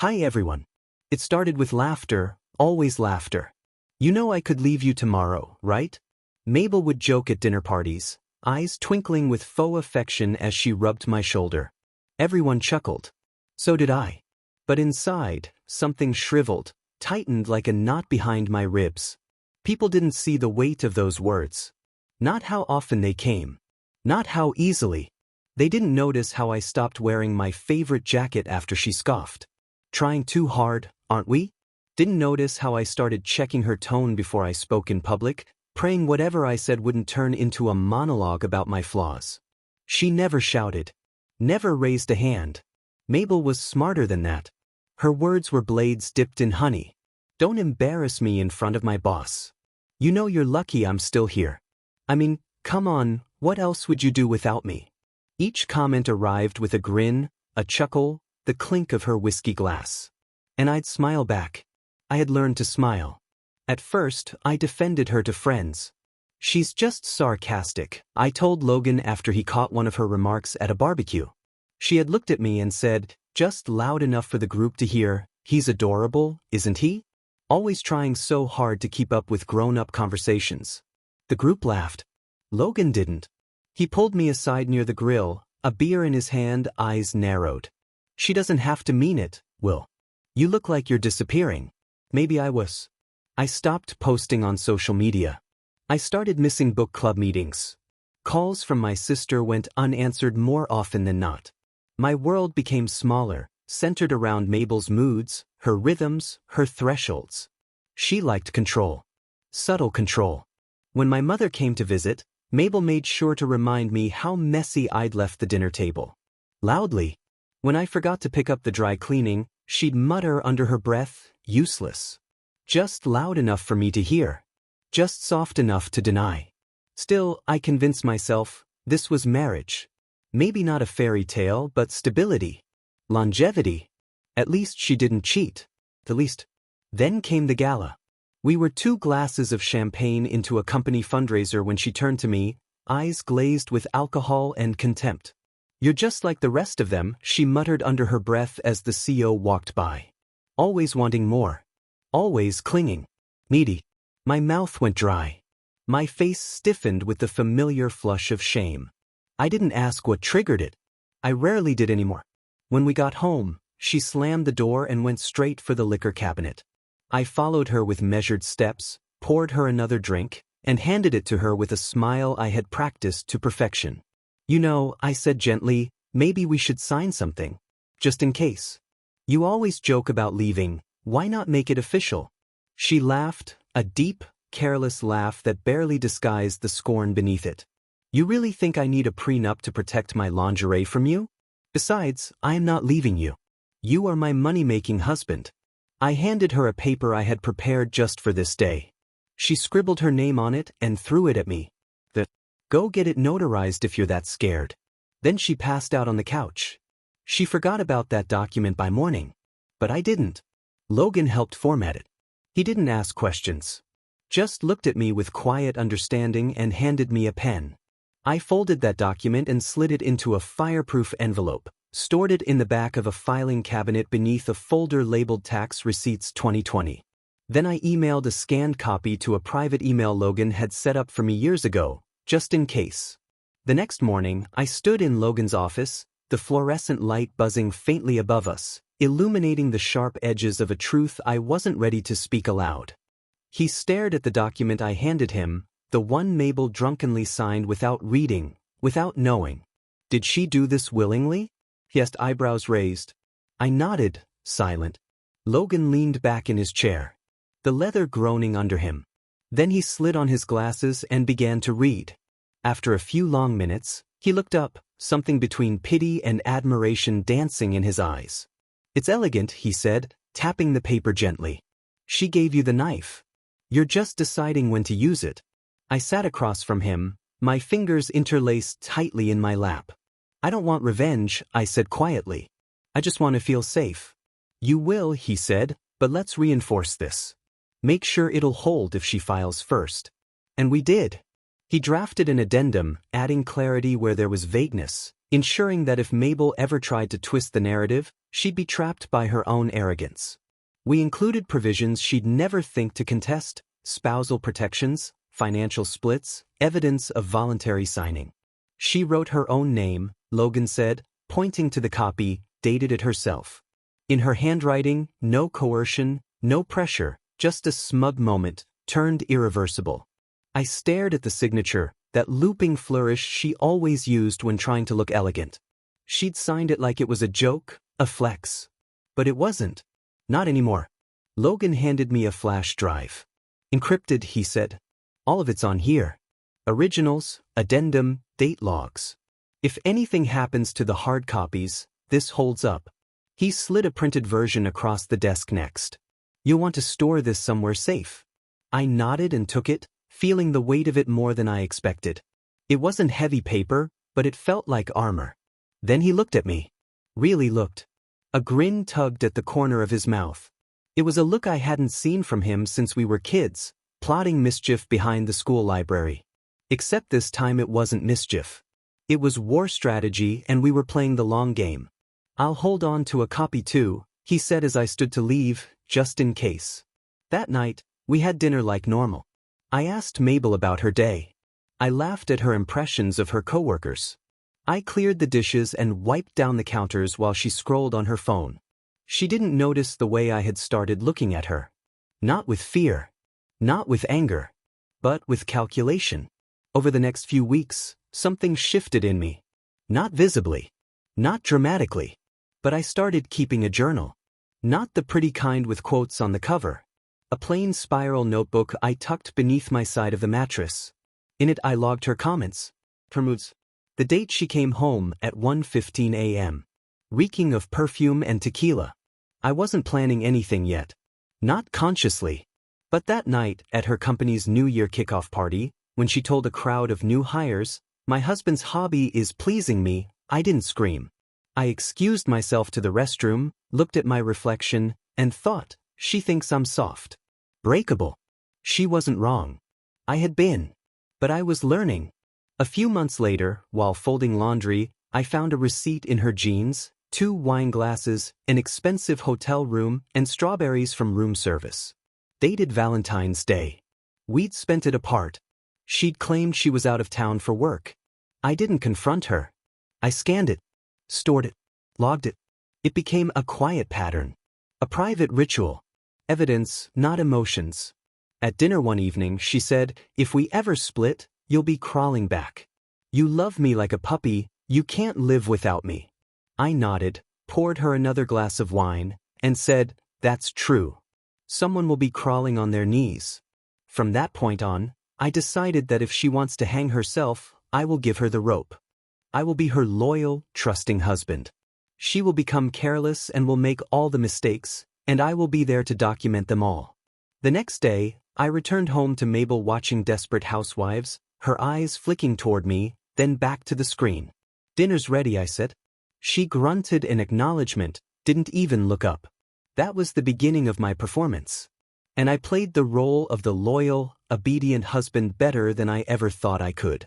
Hi everyone. It started with laughter, always laughter. You know I could leave you tomorrow, right? Mabel would joke at dinner parties, eyes twinkling with faux affection as she rubbed my shoulder. Everyone chuckled. So did I. But inside, something shriveled, tightened like a knot behind my ribs. People didn't see the weight of those words. Not how often they came. Not how easily. They didn't notice how I stopped wearing my favorite jacket after she scoffed. Trying too hard, aren't we? Didn't notice how I started checking her tone before I spoke in public, praying whatever I said wouldn't turn into a monologue about my flaws. She never shouted. Never raised a hand. Mabel was smarter than that. Her words were blades dipped in honey. Don't embarrass me in front of my boss. You know you're lucky I'm still here. I mean, come on, what else would you do without me? Each comment arrived with a grin, a chuckle, the clink of her whiskey glass. And I'd smile back. I had learned to smile. At first, I defended her to friends. She's just sarcastic, I told Logan after he caught one of her remarks at a barbecue. She had looked at me and said, just loud enough for the group to hear, he's adorable, isn't he? Always trying so hard to keep up with grown-up conversations. The group laughed. Logan didn't. He pulled me aside near the grill, a beer in his hand, eyes narrowed. She doesn't have to mean it, Will. You look like you're disappearing. Maybe I was. I stopped posting on social media. I started missing book club meetings. Calls from my sister went unanswered more often than not. My world became smaller, centered around Mabel's moods, her rhythms, her thresholds. She liked control. Subtle control. When my mother came to visit, Mabel made sure to remind me how messy I'd left the dinner table. Loudly. When I forgot to pick up the dry cleaning, she'd mutter under her breath, useless. Just loud enough for me to hear. Just soft enough to deny. Still, I convinced myself, this was marriage. Maybe not a fairy tale, but stability. Longevity. At least she didn't cheat. The least. Then came the gala. We were 2 glasses of champagne into a company fundraiser when she turned to me, eyes glazed with alcohol and contempt. You're just like the rest of them, she muttered under her breath as the CEO walked by. Always wanting more. Always clinging. Needy. My mouth went dry. My face stiffened with the familiar flush of shame. I didn't ask what triggered it. I rarely did anymore. When we got home, she slammed the door and went straight for the liquor cabinet. I followed her with measured steps, poured her another drink, and handed it to her with a smile I had practiced to perfection. You know, I said gently, maybe we should sign something. Just in case. You always joke about leaving, why not make it official? She laughed, a deep, careless laugh that barely disguised the scorn beneath it. You really think I need a prenup to protect my lingerie from you? Besides, I am not leaving you. You are my money-making husband. I handed her a paper I had prepared just for this day. She scribbled her name on it and threw it at me. Go get it notarized if you're that scared. Then she passed out on the couch. She forgot about that document by morning. But I didn't. Logan helped format it. He didn't ask questions. Just looked at me with quiet understanding and handed me a pen. I folded that document and slid it into a fireproof envelope, stored it in the back of a filing cabinet beneath a folder labeled Tax Receipts 2020. Then I emailed a scanned copy to a private email Logan had set up for me years ago, just in case. The next morning, I stood in Logan's office, the fluorescent light buzzing faintly above us, illuminating the sharp edges of a truth I wasn't ready to speak aloud. He stared at the document I handed him, the one Mabel drunkenly signed without reading, without knowing. Did she do this willingly? He asked, eyebrows raised. I nodded, silent. Logan leaned back in his chair, the leather groaning under him. Then he slid on his glasses and began to read. After a few long minutes, he looked up, something between pity and admiration dancing in his eyes. It's elegant, he said, tapping the paper gently. She gave you the knife. You're just deciding when to use it. I sat across from him, my fingers interlaced tightly in my lap. I don't want revenge, I said quietly. I just want to feel safe. You will, he said, but let's reinforce this. Make sure it'll hold if she files first. And we did. He drafted an addendum, adding clarity where there was vagueness, ensuring that if Mabel ever tried to twist the narrative, she'd be trapped by her own arrogance. We included provisions she'd never think to contest: spousal protections, financial splits, evidence of voluntary signing. She wrote her own name, Logan said, pointing to the copy, dated it herself. In her handwriting, no coercion, no pressure, just a smug moment, turned irreversible. I stared at the signature, that looping flourish she always used when trying to look elegant. She'd signed it like it was a joke, a flex. But it wasn't. Not anymore. Logan handed me a flash drive. Encrypted, he said. All of it's on here. Originals, addendum, date logs. If anything happens to the hard copies, this holds up. He slid a printed version across the desk next. You'll want to store this somewhere safe. I nodded and took it, feeling the weight of it more than I expected. It wasn't heavy paper, but it felt like armor. Then he looked at me. Really looked. A grin tugged at the corner of his mouth. It was a look I hadn't seen from him since we were kids, plotting mischief behind the school library. Except this time it wasn't mischief. It was war strategy, and we were playing the long game. I'll hold on to a copy too, he said as I stood to leave, just in case. That night, we had dinner like normal. I asked Mabel about her day. I laughed at her impressions of her coworkers. I cleared the dishes and wiped down the counters while she scrolled on her phone. She didn't notice the way I had started looking at her. Not with fear. Not with anger. But with calculation. Over the next few weeks, something shifted in me. Not visibly. Not dramatically. But I started keeping a journal. Not the pretty kind with quotes on the cover. A plain spiral notebook I tucked beneath my side of the mattress. In it I logged her comments. Her moods. The date she came home at 1:15 a.m. Reeking of perfume and tequila. I wasn't planning anything yet. Not consciously. But that night, at her company's New Year kickoff party, when she told a crowd of new hires, "My husband's hobby is pleasing me," I didn't scream. I excused myself to the restroom, looked at my reflection, and thought, she thinks I'm soft. Breakable. She wasn't wrong. I had been. But I was learning. A few months later, while folding laundry, I found a receipt in her jeans, 2 wine glasses, an expensive hotel room, and strawberries from room service. Dated Valentine's Day. We'd spent it apart. She'd claimed she was out of town for work. I didn't confront her. I scanned it, stored it, logged it. It became a quiet pattern. A private ritual. Evidence, not emotions. At dinner one evening, she said, "If we ever split, you'll be crawling back. You love me like a puppy, you can't live without me." I nodded, poured her another glass of wine, and said, "That's true. Someone will be crawling on their knees." From that point on, I decided that if she wants to hang herself, I will give her the rope. I will be her loyal, trusting husband. She will become careless and will make all the mistakes, and I will be there to document them all. The next day, I returned home to Mabel watching Desperate Housewives, her eyes flicking toward me, then back to the screen. "Dinner's ready," I said. She grunted in acknowledgement, didn't even look up. That was the beginning of my performance. And I played the role of the loyal, obedient husband better than I ever thought I could.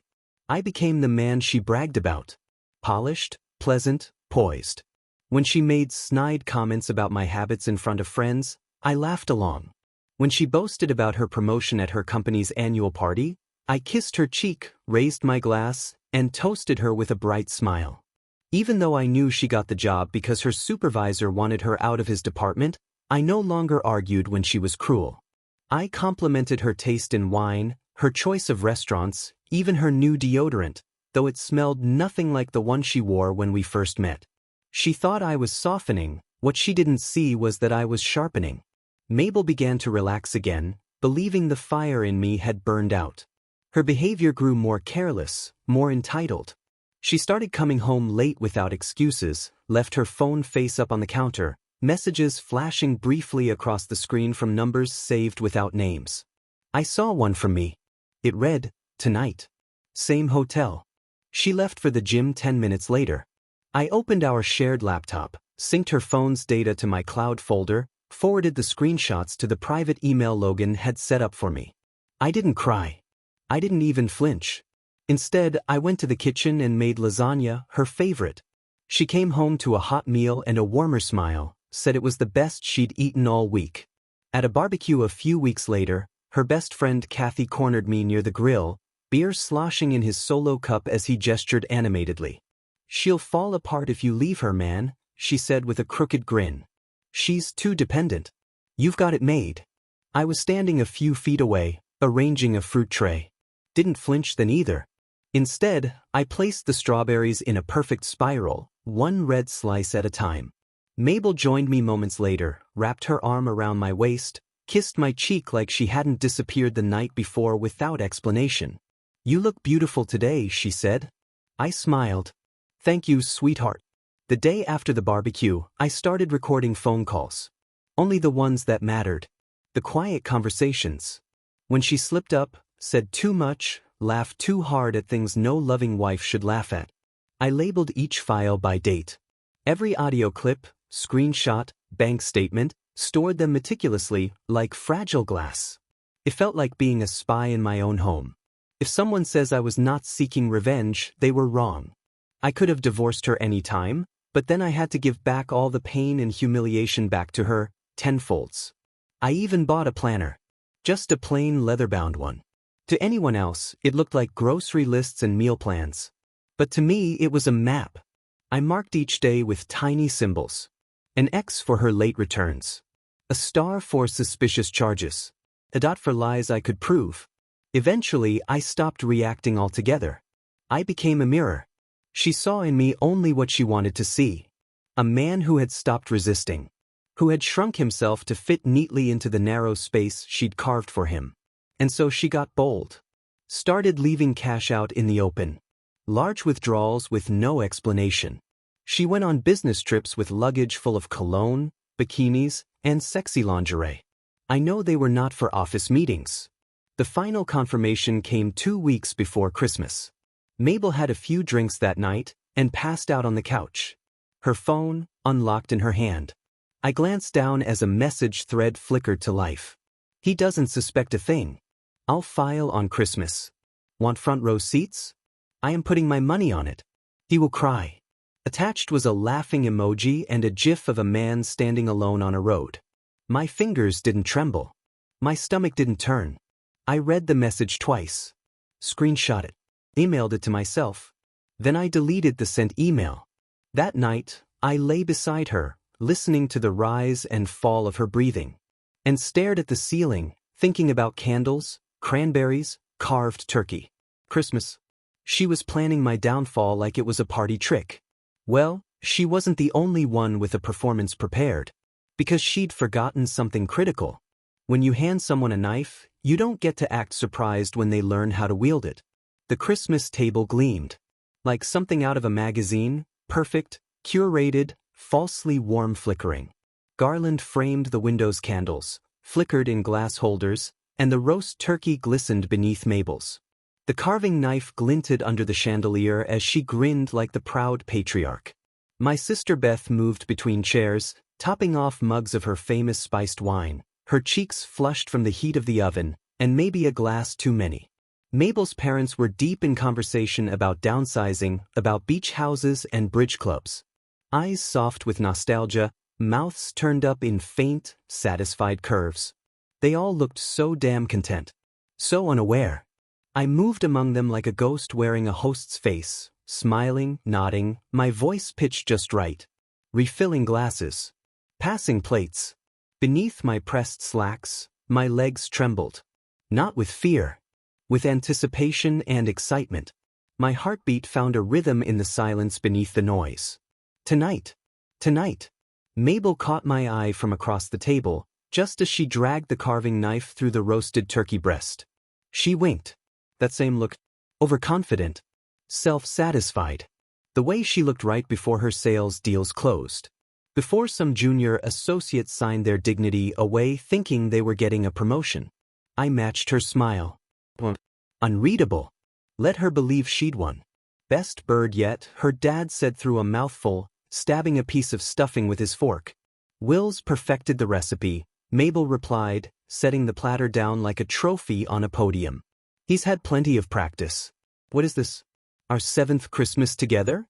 I became the man she bragged about. Polished, pleasant, poised. When she made snide comments about my habits in front of friends, I laughed along. When she boasted about her promotion at her company's annual party, I kissed her cheek, raised my glass, and toasted her with a bright smile. Even though I knew she got the job because her supervisor wanted her out of his department, I no longer argued when she was cruel. I complimented her taste in wine, her choice of restaurants, even her new deodorant, though it smelled nothing like the one she wore when we first met. She thought I was softening. What she didn't see was that I was sharpening. Mabel began to relax again, believing the fire in me had burned out. Her behavior grew more careless, more entitled. She started coming home late without excuses, left her phone face up on the counter, messages flashing briefly across the screen from numbers saved without names. I saw one from me. It read, "Tonight. Same hotel." She left for the gym 10 minutes later. I opened our shared laptop, synced her phone's data to my cloud folder, forwarded the screenshots to the private email Logan had set up for me. I didn't cry. I didn't even flinch. Instead, I went to the kitchen and made lasagna, her favorite. She came home to a hot meal and a warmer smile, said it was the best she'd eaten all week. At a barbecue a few weeks later, her best friend Kathy cornered me near the grill, beer sloshing in his solo cup as he gestured animatedly. "She'll fall apart if you leave her, man," she said with a crooked grin. "She's too dependent. You've got it made." I was standing a few feet away, arranging a fruit tray. Didn't flinch then either. Instead, I placed the strawberries in a perfect spiral, one red slice at a time. Mabel joined me moments later, wrapped her arm around my waist, kissed my cheek like she hadn't disappeared the night before without explanation. "You look beautiful today," she said. I smiled. "Thank you, sweetheart." The day after the barbecue, I started recording phone calls. Only the ones that mattered. The quiet conversations. When she slipped up, said too much, laughed too hard at things no loving wife should laugh at. I labeled each file by date. Every audio clip, screenshot, bank statement, stored them meticulously, like fragile glass. It felt like being a spy in my own home. If someone says I was not seeking revenge, they were wrong. I could have divorced her any time, but then I had to give back all the pain and humiliation back to her, tenfolds. I even bought a planner. Just a plain leather-bound one. To anyone else, it looked like grocery lists and meal plans. But to me, it was a map. I marked each day with tiny symbols. An X for her late returns. A star for suspicious charges. A dot for lies I could prove. Eventually, I stopped reacting altogether. I became a mirror. She saw in me only what she wanted to see. A man who had stopped resisting. Who had shrunk himself to fit neatly into the narrow space she'd carved for him. And so she got bold. Started leaving cash out in the open. Large withdrawals with no explanation. She went on business trips with luggage full of cologne, bikinis, and sexy lingerie. I know they were not for office meetings. The final confirmation came 2 weeks before Christmas. Mabel had a few drinks that night and passed out on the couch. Her phone, unlocked in her hand. I glanced down as a message thread flickered to life. "He doesn't suspect a thing. I'll file on Christmas. Want front row seats? I am putting my money on it. He will cry." Attached was a laughing emoji and a gif of a man standing alone on a road. My fingers didn't tremble. My stomach didn't turn. I read the message twice. Screenshot it. Emailed it to myself. Then I deleted the sent email. That night, I lay beside her, listening to the rise and fall of her breathing. And stared at the ceiling, thinking about candles, cranberries, carved turkey. Christmas. She was planning my downfall like it was a party trick. Well, she wasn't the only one with a performance prepared. Because she'd forgotten something critical. When you hand someone a knife, you don't get to act surprised when they learn how to wield it. The Christmas table gleamed. Like something out of a magazine, perfect, curated, falsely warm flickering. Garland framed the window's candles, flickered in glass holders, and the roast turkey glistened beneath Mabel's. The carving knife glinted under the chandelier as she grinned like the proud patriarch. My sister Beth moved between chairs, topping off mugs of her famous spiced wine, her cheeks flushed from the heat of the oven, and maybe a glass too many. Mabel's parents were deep in conversation about downsizing, about beach houses and bridge clubs. Eyes soft with nostalgia, mouths turned up in faint, satisfied curves. They all looked so damn content. So unaware. I moved among them like a ghost wearing a host's face, smiling, nodding, my voice pitched just right. Refilling glasses. Passing plates. Beneath my pressed slacks, my legs trembled. Not with fear. With anticipation and excitement. My heartbeat found a rhythm in the silence beneath the noise. Tonight. Tonight. Mabel caught my eye from across the table, just as she dragged the carving knife through the roasted turkey breast. She winked. That same look. Overconfident. Self-satisfied. The way she looked right before her sales deals closed. Before some junior associates signed their dignity away thinking they were getting a promotion. I matched her smile. Unreadable. Let her believe she'd won. Best bird yet, her dad said through a mouthful, stabbing a piece of stuffing with his fork. Will's perfected the recipe, Mabel replied, setting the platter down like a trophy on a podium. He's had plenty of practice. What is this? Our 7th Christmas together?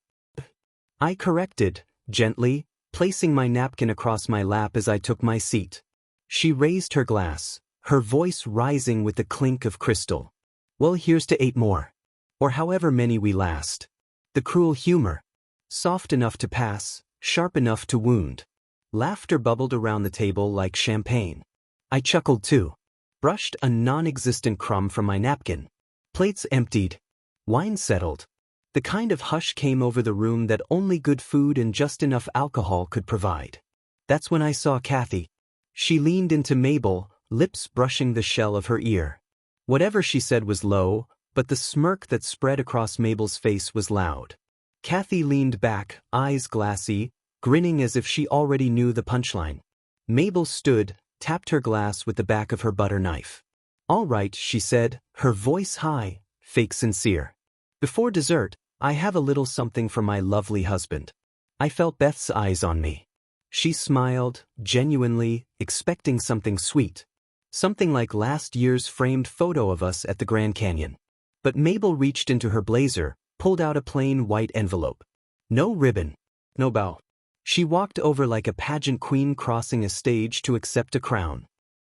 I corrected, gently, placing my napkin across my lap as I took my seat. She raised her glass, her voice rising with the clink of crystal. Well, here's to 8 more. Or however many we last. The cruel humor. Soft enough to pass, sharp enough to wound. Laughter bubbled around the table like champagne. I chuckled too. Brushed a non-existent crumb from my napkin. Plates emptied. Wine settled. The kind of hush came over the room that only good food and just enough alcohol could provide. That's when I saw Kathy. She leaned into Mabel, lips brushing the shell of her ear. Whatever she said was low, but the smirk that spread across Mabel's face was loud. Kathy leaned back, eyes glassy, grinning as if she already knew the punchline. Mabel stood, tapped her glass with the back of her butter knife. All right, she said, her voice high, fake sincere. Before dessert, I have a little something for my lovely husband. I felt Beth's eyes on me. She smiled, genuinely, expecting something sweet. Something like last year's framed photo of us at the Grand Canyon. But Mabel reached into her blazer, pulled out a plain white envelope. No ribbon. No bow. She walked over like a pageant queen crossing a stage to accept a crown.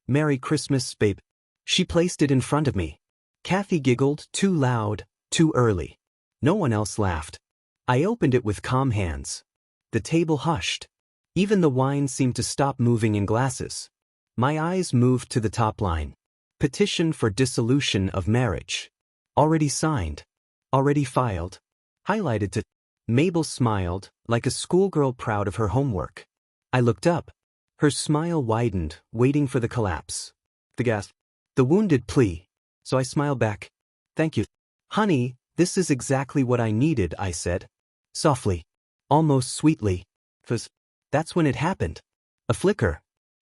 Merry Christmas, babe. She placed it in front of me. Kathy giggled, too loud, too early. No one else laughed. I opened it with calm hands. The table hushed. Even the wine seemed to stop moving in glasses. My eyes moved to the top line. Petition for dissolution of marriage. Already signed. Already filed. Highlighted to. Mabel smiled, like a schoolgirl proud of her homework. I looked up. Her smile widened, waiting for the collapse. The gasp. The wounded plea. So I smiled back. Thank you. Honey, this is exactly what I needed, I said. Softly. Almost sweetly. 'Cause that's when it happened. A flicker.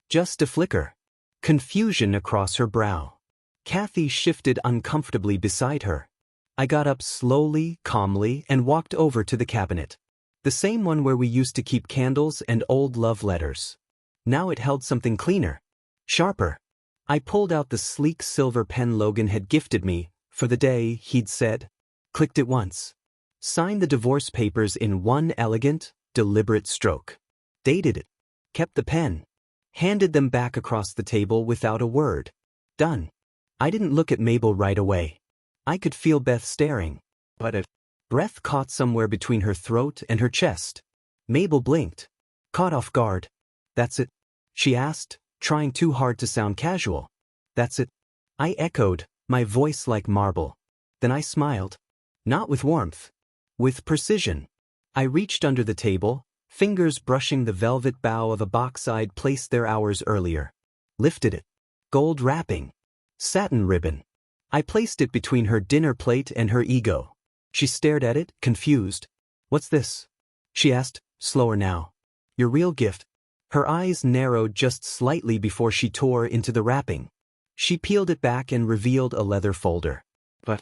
Just a flicker. Confusion across her brow. Kathy shifted uncomfortably beside her. I got up slowly, calmly, and walked over to the cabinet. The same one where we used to keep candles and old love letters. Now it held something cleaner. Sharper. I pulled out the sleek silver pen Logan had gifted me, for the day, he'd said. Clicked it once. Signed the divorce papers in one elegant, deliberate stroke. Dated it. Kept the pen. Handed them back across the table without a word. Done. I didn't look at Mabel right away. I could feel Beth staring. But a breath caught somewhere between her throat and her chest. Mabel blinked. Caught off guard. That's it? She asked, trying too hard to sound casual. That's it? I echoed, my voice like marble. Then I smiled. Not with warmth. With precision. I reached under the table, fingers brushing the velvet bow of a box I'd placed there hours earlier. Lifted it. Gold wrapping. Satin ribbon. I placed it between her dinner plate and her ego. She stared at it, confused. What's this? She asked, slower now. Your real gift. Her eyes narrowed just slightly before she tore into the wrapping. She peeled it back and revealed a leather folder. But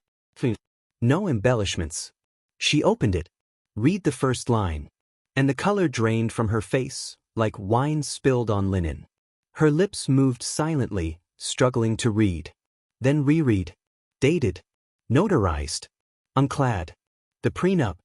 no embellishments. She opened it. Read the first line. And the color drained from her face, like wine spilled on linen. Her lips moved silently, struggling to read. Then reread. Dated. Notarized. Unclad. The prenup.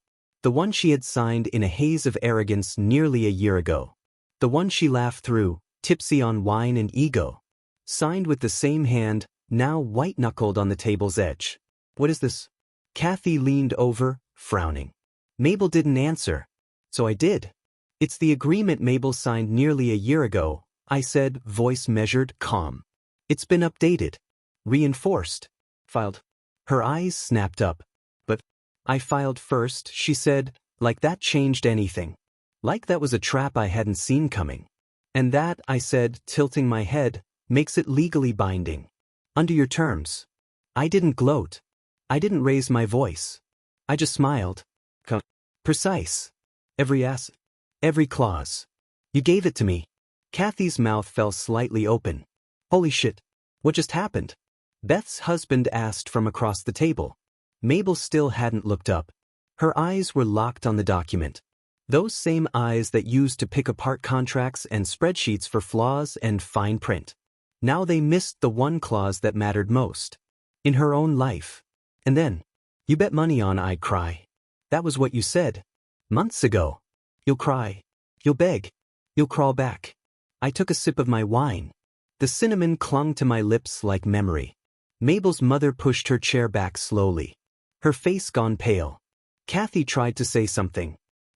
The one she had signed in a haze of arrogance nearly a year ago. The one she laughed through, tipsy on wine and ego. Signed with the same hand, now white-knuckled on the table's edge. What is this? Kathy leaned over, frowning. Mabel didn't answer. So I did. It's the agreement Mabel signed nearly a year ago, I said, voice measured, calm. It's been updated. Reinforced. Filed. Her eyes snapped up. But I filed first, she said, like that changed anything. Like that was a trap I hadn't seen coming. And that, I said, tilting my head, makes it legally binding. Under your terms. I didn't gloat. I didn't raise my voice. I just smiled. Precise. Every clause. You gave it to me. Kathy's mouth fell slightly open. Holy shit. What just happened? Beth's husband asked from across the table. Mabel still hadn't looked up. Her eyes were locked on the document. Those same eyes that used to pick apart contracts and spreadsheets for flaws and fine print. Now they missed the one clause that mattered most. In her own life. And then, You bet money on I'd cry. That was what you said. Months ago. You'll cry. You'll beg. You'll crawl back. I took a sip of my wine. The cinnamon clung to my lips like memory. Mabel's mother pushed her chair back slowly. Her face gone pale. Kathy tried to say something.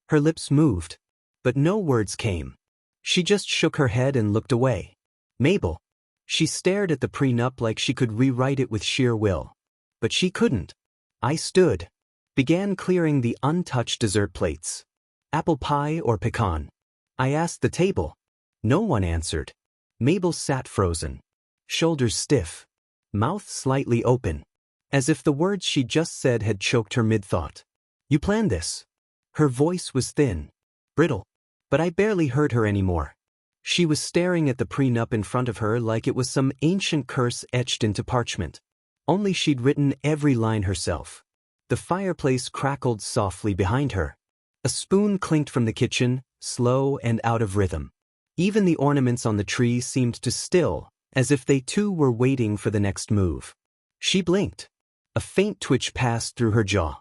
Her lips moved. But no words came. She just shook her head and looked away. Mabel. She stared at the prenup like she could rewrite it with sheer will. But she couldn't. I stood. Began clearing the untouched dessert plates. Apple pie or pecan? I asked the table. No one answered. Mabel sat frozen. Shoulders stiff. Mouth slightly open. As if the words she just said had choked her mid-thought. You planned this. Her voice was thin. Brittle. But I barely heard her anymore. She was staring at the prenup in front of her like it was some ancient curse etched into parchment. Only she'd written every line herself. The fireplace crackled softly behind her. A spoon clinked from the kitchen, slow and out of rhythm. Even the ornaments on the tree seemed to still, as if they too were waiting for the next move. She blinked. A faint twitch passed through her jaw.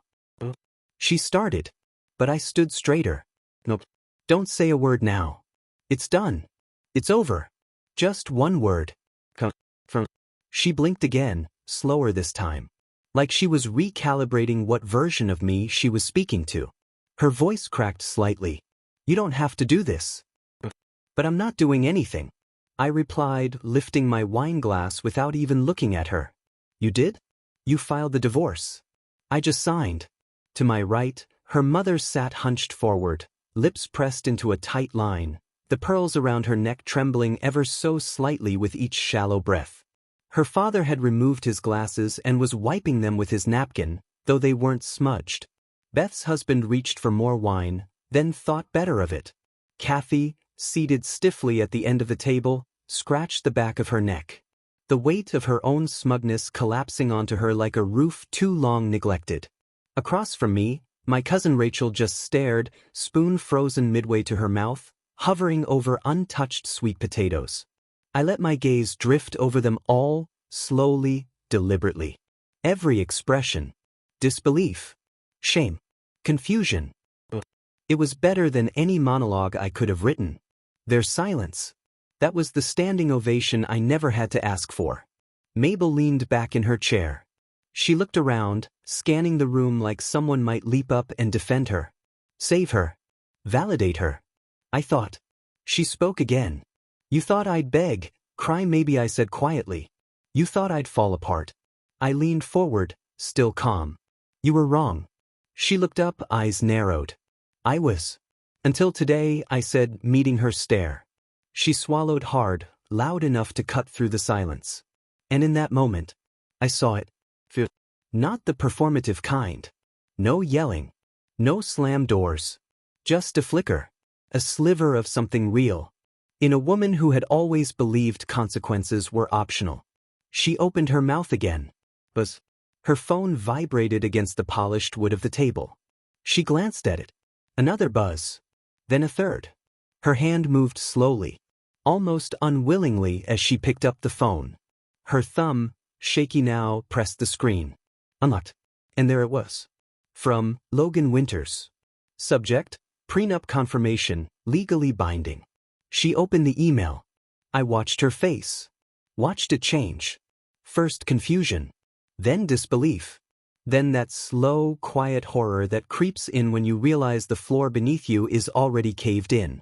She started. But I stood straighter. Nope. Don't say a word now. It's done. It's over. Just one word. From. She blinked again, slower this time. Like she was recalibrating what version of me she was speaking to. Her voice cracked slightly. You don't have to do this. But I'm not doing anything. I replied, lifting my wine glass without even looking at her. You did? You filed the divorce. I just signed. To my right, her mother sat hunched forward, lips pressed into a tight line, the pearls around her neck trembling ever so slightly with each shallow breath. Her father had removed his glasses and was wiping them with his napkin, though they weren't smudged. Beth's husband reached for more wine, then thought better of it. Kathy, seated stiffly at the end of the table, scratched the back of her neck. The weight of her own smugness collapsing onto her like a roof too long neglected. Across from me, my cousin Rachel just stared, spoon frozen midway to her mouth, hovering over untouched sweet potatoes. I let my gaze drift over them all, slowly, deliberately. Every expression. Disbelief. Shame. Confusion. It was better than any monologue I could have written. Their silence. That was the standing ovation I never had to ask for. Mabel leaned back in her chair. She looked around, scanning the room like someone might leap up and defend her. Save her. Validate her. I thought. She spoke again. You thought I'd beg, cry, maybe, I said quietly. You thought I'd fall apart. I leaned forward, still calm. You were wrong. She looked up, eyes narrowed. I was. Until today, I said, meeting her stare. She swallowed hard, loud enough to cut through the silence. And in that moment, I saw it. Not the performative kind. No yelling. No slam doors. Just a flicker. A sliver of something real. In a woman who had always believed consequences were optional. She opened her mouth again. Buzz. Her phone vibrated against the polished wood of the table. She glanced at it. Another buzz. Then a third. Her hand moved slowly, almost unwillingly as she picked up the phone. Her thumb, shaky now, pressed the screen. Unlocked. And there it was. From Logan Winters. Subject, prenup confirmation, legally binding. She opened the email. I watched her face. Watched it change. First confusion. Then disbelief. Then that slow, quiet horror that creeps in when you realize the floor beneath you is already caved in.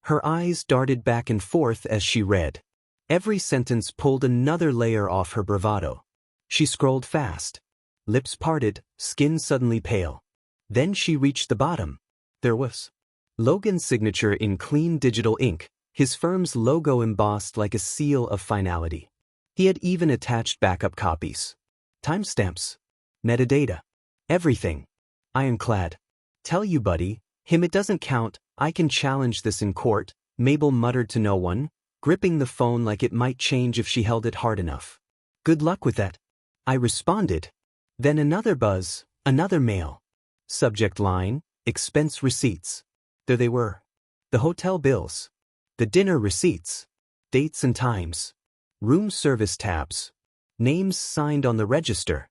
Her eyes darted back and forth as she read. Every sentence pulled another layer off her bravado. She scrolled fast. Lips parted, skin suddenly pale. Then she reached the bottom. There was Logan's signature in clean digital ink, his firm's logo embossed like a seal of finality. He had even attached backup copies. Timestamps. Metadata. Everything. Ironclad. Tell you, buddy, him it doesn't count, I can challenge this in court, Mabel muttered to no one, gripping the phone like it might change if she held it hard enough. Good luck with that. I responded. Then another buzz, another mail. Subject line, expense receipts. There they were. The hotel bills. The dinner receipts. Dates and times. Room service tabs. Names signed on the register.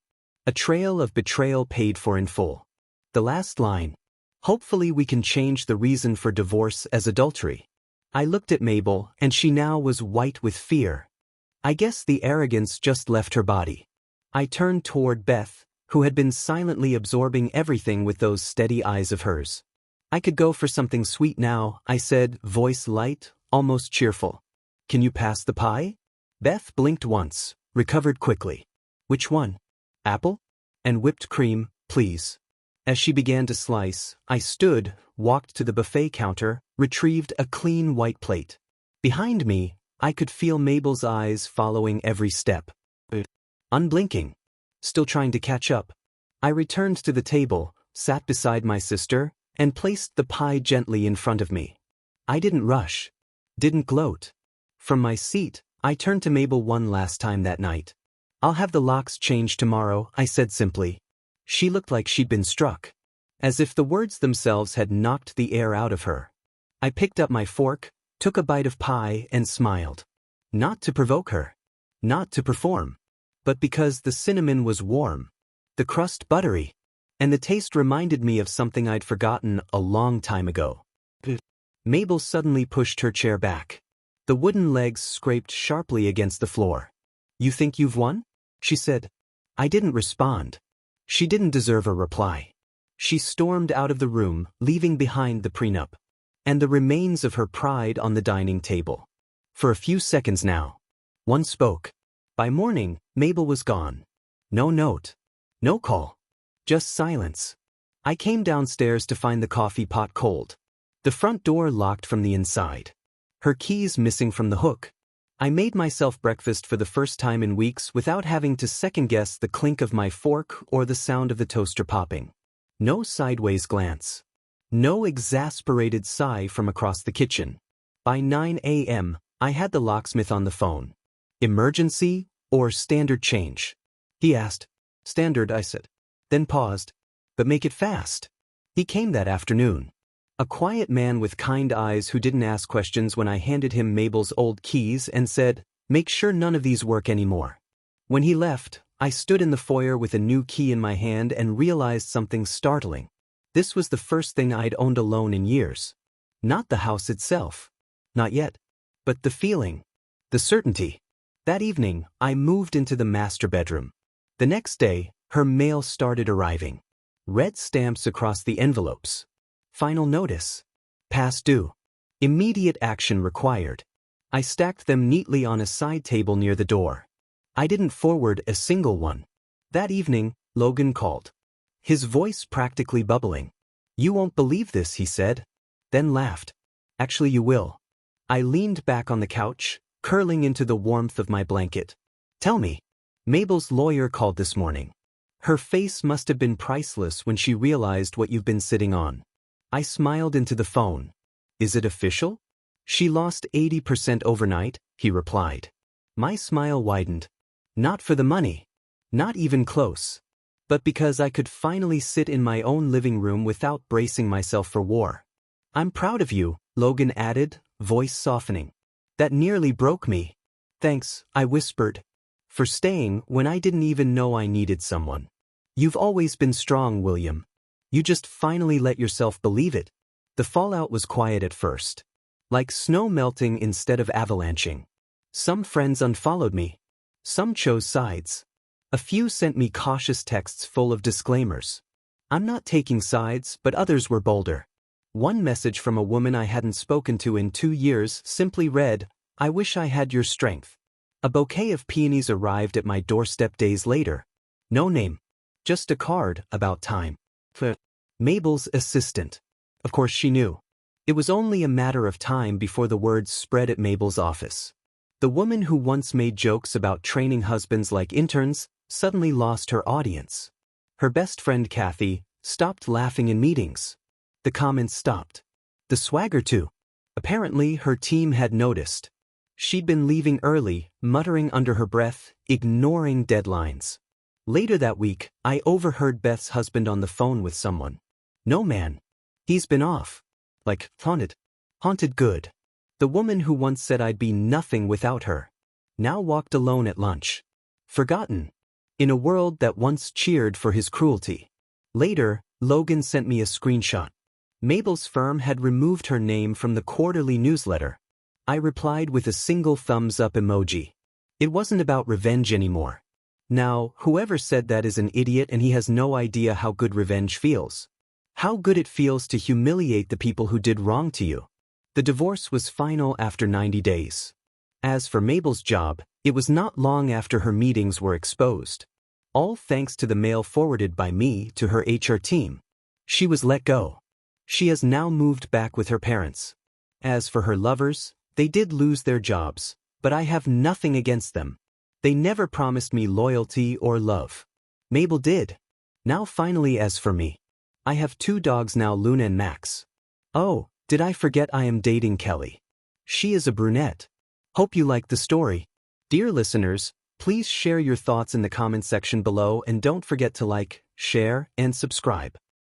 A trail of betrayal paid for in full. The last line. Hopefully we can change the reason for divorce as adultery. I looked at Mabel, and she now was white with fear. I guess the arrogance just left her body. I turned toward Beth, who had been silently absorbing everything with those steady eyes of hers. I could go for something sweet now, I said, voice light, almost cheerful. Can you pass the pie? Beth blinked once, recovered quickly. Which one? Apple? And whipped cream, please. As she began to slice, I stood, walked to the buffet counter, retrieved a clean white plate. Behind me, I could feel Mabel's eyes following every step. Unblinking. Still trying to catch up. I returned to the table, sat beside my sister, and placed the pie gently in front of me. I didn't rush. Didn't gloat. From my seat, I turned to Mabel one last time that night. I'll have the locks changed tomorrow, I said simply. She looked like she'd been struck. As if the words themselves had knocked the air out of her. I picked up my fork, took a bite of pie, and smiled. Not to provoke her. Not to perform. But because the cinnamon was warm. The crust buttery. And the taste reminded me of something I'd forgotten a long time ago. Mabel suddenly pushed her chair back. The wooden legs scraped sharply against the floor. You think you've won? She said. I didn't respond. She didn't deserve a reply. She stormed out of the room, leaving behind the prenup. And the remains of her pride on the dining table. For a few seconds now. One spoke. By morning, Mabel was gone. No note. No call. Just silence. I came downstairs to find the coffee pot cold. The front door locked from the inside. Her keys missing from the hook. I made myself breakfast for the first time in weeks without having to second-guess the clink of my fork or the sound of the toaster popping. No sideways glance. No exasperated sigh from across the kitchen. By 9 a.m., I had the locksmith on the phone. Emergency or standard change? He asked. Standard, I said. Then paused. But make it fast. He came that afternoon. A quiet man with kind eyes who didn't ask questions when I handed him Mabel's old keys and said, make sure none of these work anymore. When he left, I stood in the foyer with a new key in my hand and realized something startling. This was the first thing I'd owned alone in years. Not the house itself. Not yet. But the feeling. The certainty. That evening, I moved into the master bedroom. The next day, her mail started arriving. Red stamps across the envelopes. Final notice. Past due. Immediate action required. I stacked them neatly on a side table near the door. I didn't forward a single one. That evening, Logan called. His voice practically bubbling. You won't believe this, he said. Then laughed. Actually, you will. I leaned back on the couch, curling into the warmth of my blanket. Tell me. Mabel's lawyer called this morning. Her face must have been priceless when she realized what you've been sitting on. I smiled into the phone. Is it official? She lost 80% overnight, he replied. My smile widened. Not for the money. Not even close. But because I could finally sit in my own living room without bracing myself for war. I'm proud of you, Logan added, voice softening. That nearly broke me. Thanks, I whispered. For staying when I didn't even know I needed someone. You've always been strong, William. You just finally let yourself believe it. The fallout was quiet at first. Like snow melting instead of avalanching. Some friends unfollowed me. Some chose sides. A few sent me cautious texts full of disclaimers. I'm not taking sides, but others were bolder. One message from a woman I hadn't spoken to in 2 years simply read, I wish I had your strength. A bouquet of peonies arrived at my doorstep days later. No name. Just a card about time. Mabel's assistant. Of course she knew. It was only a matter of time before the word spread at Mabel's office. The woman who once made jokes about training husbands like interns suddenly lost her audience. Her best friend Kathy stopped laughing in meetings. The comments stopped. The swagger too. Apparently her team had noticed. She'd been leaving early, muttering under her breath, ignoring deadlines. Later that week, I overheard Beth's husband on the phone with someone. No man. He's been off. Like, haunted. Haunted good. The woman who once said I'd be nothing without her. Now walked alone at lunch. Forgotten. in a world that once cheered for his cruelty. Later, Logan sent me a screenshot. Mabel's firm had removed her name from the quarterly newsletter. I replied with a single thumbs up emoji. It wasn't about revenge anymore. Now, whoever said that is an idiot and he has no idea how good revenge feels. How good it feels to humiliate the people who did wrong to you. The divorce was final after 90 days. As for Mabel's job, it was not long after her meetings were exposed. All thanks to the mail forwarded by me to her HR team. She was let go. She has now moved back with her parents. As for her lovers, they did lose their jobs, but I have nothing against them. They never promised me loyalty or love. Mabel did. Now finally, as for me. I have 2 dogs now, Luna and Max. Oh, did I forget I am dating Kelly. She is a brunette. Hope you liked the story. Dear listeners, please share your thoughts in the comment section below and don't forget to like, share, and subscribe.